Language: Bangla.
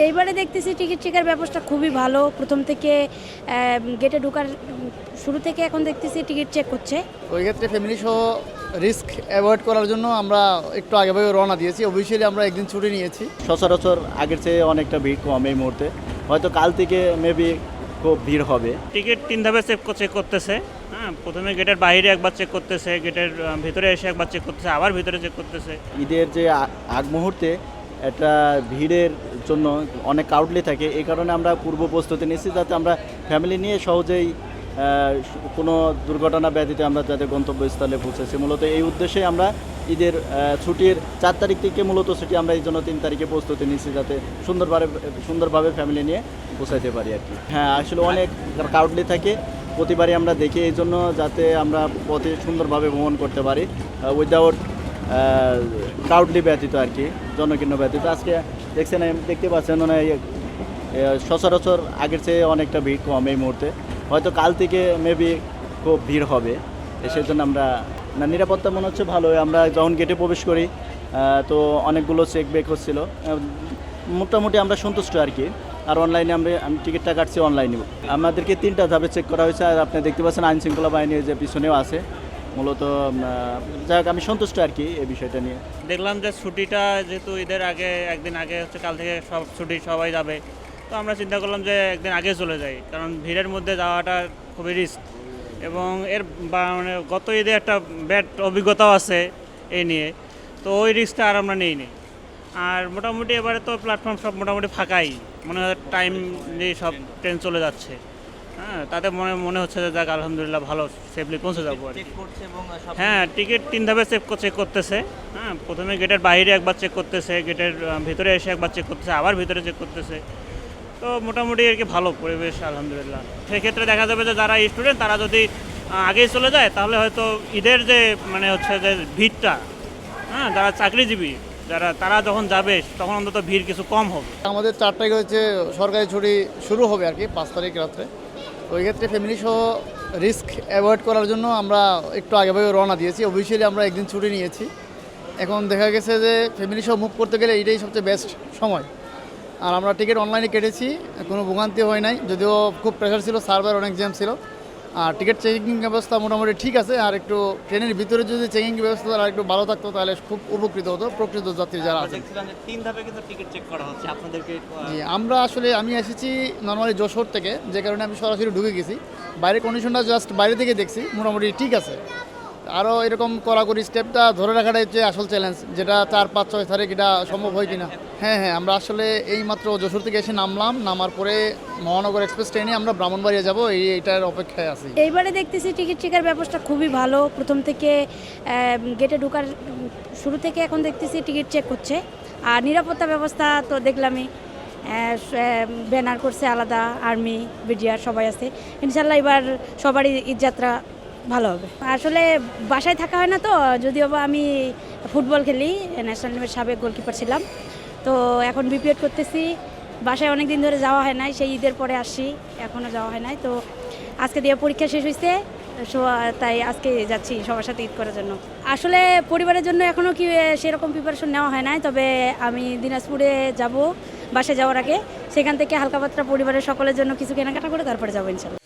এইবারে দেখতেছি টিকিট চেকের ব্যবস্থা খুবই ভালো। প্রথম থেকে গেটে ঢোকার শুরু থেকে এখন দেখতেছি টিকিট চেক করছে। ওই ক্ষেত্রে ফ্যামিলি সহ রিস্ক অ্যাভয়েড করার জন্য আমরা একটু আগেভাগে রওনা দিয়েছি। অফিসিয়ালি আমরা একদিন ছুটি নিয়েছি। সচরাচর আগের চেয়ে অনেকটা ভিড় কম এই মুহূর্তে। হয়তো কাল থেকে মেবি খুব ভিড় হবে। টিকিট 3 ধাপে চেক করতেছে। হ্যাঁ, প্রথমে গেটের বাইরে একবার চেক করতেছে, গেটের ভিতরে এসে একবার চেক করতেছে, আবার ভিতরে চেক করতেছে। ঈদের যে আগ মুহূর্তে একটা ভিড়ের জন্য অনেক ক্রাউডলি থাকে, এই কারণে আমরা পূর্ব প্রস্তুতি নিচ্ছি যাতে আমরা ফ্যামিলি নিয়ে সহজেই কোনো দুর্ঘটনা ব্যতীত আমরা যাতে গন্তব্যস্থলে পৌঁছেছি। মূলত এই উদ্দেশ্যে আমরা ঈদের ছুটির 4 তারিখ থেকে মূলত ছুটি আমরা এই জন্য 3 তারিখে প্রস্তুতি নিচ্ছি যাতে সুন্দরভাবে ফ্যামিলি নিয়ে পৌঁছাইতে পারি আর কি। হ্যাঁ, আসলে অনেক ক্রাউডলি থাকে প্রতিবারই আমরা দেখি, এই জন্য যাতে আমরা পথে সুন্দরভাবে ভ্রমণ করতে পারি উইদাউট ক্রাউডলি ব্যতীত আর কি, জনকীর্ণ ব্যতীত। আজকে দেখতে পাচ্ছেন মানে সচরাচর আগের চেয়ে অনেকটা ভিড় কম এই মুহূর্তে। হয়তো কাল থেকে মেবি খুব ভিড় হবে, সেই জন্য আমরা নিরাপত্তা মনে হচ্ছে ভালো। আমরা যখন গেটে প্রবেশ করি তো অনেকগুলো চেক বেক হচ্ছিলো, মোটামুটি আমরা সন্তুষ্ট আর কি। আর অনলাইনে আমি টিকিটটা কাটছি অনলাইনে। আমাদেরকে 3টা ধাপে চেক করা হয়েছে। আর আপনি দেখতে পাচ্ছেন আইন শৃঙ্খলা বাহিনীর যে পিছনেও আছে। মূলত যাই হোক, আমি সন্তুষ্ট আর কি এই বিষয়টা নিয়ে। দেখলাম যে ছুটিটা যেহেতু ঈদের আগে একদিন আগে হচ্ছে, কাল থেকে সব ছুটি সবাই যাবে, তো আমরা চিন্তা করলাম যে একদিন আগে চলে যাই, কারণ ভিড়ের মধ্যে যাওয়াটা খুবই রিস্ক। এবং মানে গত ঈদে একটা ব্যাড অভিজ্ঞতাও আছে এই নিয়ে, তো ওই রিস্কটা আর আমরা নিইনি। আর মোটামুটি এবারে তো প্ল্যাটফর্ম সব মোটামুটি ফাঁকাই, মনে হয় টাইম দিয়ে সব ট্রেন চলে যাচ্ছে। হ্যাঁ, তাতে মনে হচ্ছে যে যাক আলহামদুলিল্লাহ ভালো সেফলি পৌঁছে যাবো আর কি। হ্যাঁ, টিকিট 3 ধাপে চেক করতেছে। হ্যাঁ, প্রথমে গেটের বাইরে একবার চেক করতেছে, গেটের ভিতরে এসে একবার চেক করতেছে, আবার ভিতরে চেক করতেছে। তো মোটামুটি আর কি ভালো পরিবেশ আলহামদুলিল্লাহ। সেক্ষেত্রে দেখা যাবে যে যারা স্টুডেন্ট তারা যদি আগেই চলে যায় তাহলে হয়তো ঈদের যে মানে হচ্ছে যে ভিড়টা, হ্যাঁ, যারা চাকরিজীবী তারা যখন যাবে তখন অন্তত ভিড় কিছু কম হবে। আমাদের 4 তারিখে হচ্ছে সরকারি ছুটি শুরু হবে আর কি, 5 তারিখ রাত্রে। ওই ক্ষেত্রে ফ্যামিলি সহ রিস্ক অ্যাভয়েড করার জন্য আমরা একটু আগেভাগে রওনা দিয়েছি। অফিসিয়ালি আমরা একদিন ছুটি নিয়েছি। এখন দেখা গেছে যে ফ্যামিলি সহ মুভ করতে গেলে এটাই সবচেয়ে বেস্ট সময়। আর আমরা টিকিট অনলাইনে কেটেছি, কোনো ভোগান্তি হয় নাই, যদিও খুব প্রেশার ছিল, সার্ভার অনেক জ্যাম ছিল। আর টিকিট চেকিং ব্যবস্থা মোটামুটি ঠিক আছে। আর একটু ট্রেনের ভিতরে যদি চেকিং ব্যবস্থা আর একটু ভালো থাকতো তাহলে খুব উপকৃত হতো প্রকৃত যাত্রী যারা আছে। 3 ধাপে কিন্তু টিকিট চেক করা হচ্ছে আপনাদেরকে। জি, আমি এসেছি নর্মালি যশোর থেকে, যে কারণে আমি সরাসরি ঢুকে গেছি। বাইরের কন্ডিশনটা জাস্ট বাইরে থেকে দেখছি, মোটামুটি ঠিক আছে। আরও এরকম কড়াকড়ি স্টেপটা ধরে রাখাটাই হচ্ছে আসল চ্যালেঞ্জ, যেটা 4, 5, 6 তারিখ এটা সম্ভব হয় কিনা। হ্যাঁ, আমরা আসলে এইমাত্র যশোর থেকে এসে নামার পরে মহানগর এক্সপ্রেস ট্রেনে আমরা ব্রাহ্মণবাড়িয়া যাব, এইটার অপেক্ষায় আছি। এইবারে দেখতেছি টিকিট চেকের ব্যবস্থা খুবই ভালো। প্রথম থেকে গেটে ঢোকার শুরু থেকে এখন দেখতেছি টিকিট চেক করছে। আর নিরাপত্তা ব্যবস্থা তো দেখলামই, ব্যানার করছে আলাদা, আর্মি, বিডিআর সবাই আছে। ইনশাল্লাহ এবার সবারই ঈদযাত্রা ভালো হবে। আসলে বাসায় থাকা হয় না, তো যদিও বা আমি ফুটবল খেলি, ন্যাশনাল টিমের সাবেক গোলকিপার ছিলাম। তো এখন বিপিএড করতেছি, বাসায় অনেক দিন ধরে যাওয়া হয় নাই, সেই ঈদের পরে আসি, এখনও যাওয়া হয় নাই। তো আজকে দিয়ে পরীক্ষা শেষ হয়েছে, তাই আজকে যাচ্ছি সবার সাথে ঈদ করার জন্য। আসলে পরিবারের জন্য এখনও কি সেরকম প্রিপারেশন নেওয়া হয় নাই, তবে আমি দিনাজপুরে যাব বাসায় যাওয়ার আগে, সেখান থেকে হালকা পাতলা পরিবারের সকলের জন্য কিছু কেনাকাটা করে তারপরে যাবো ইনশাল্লাহ।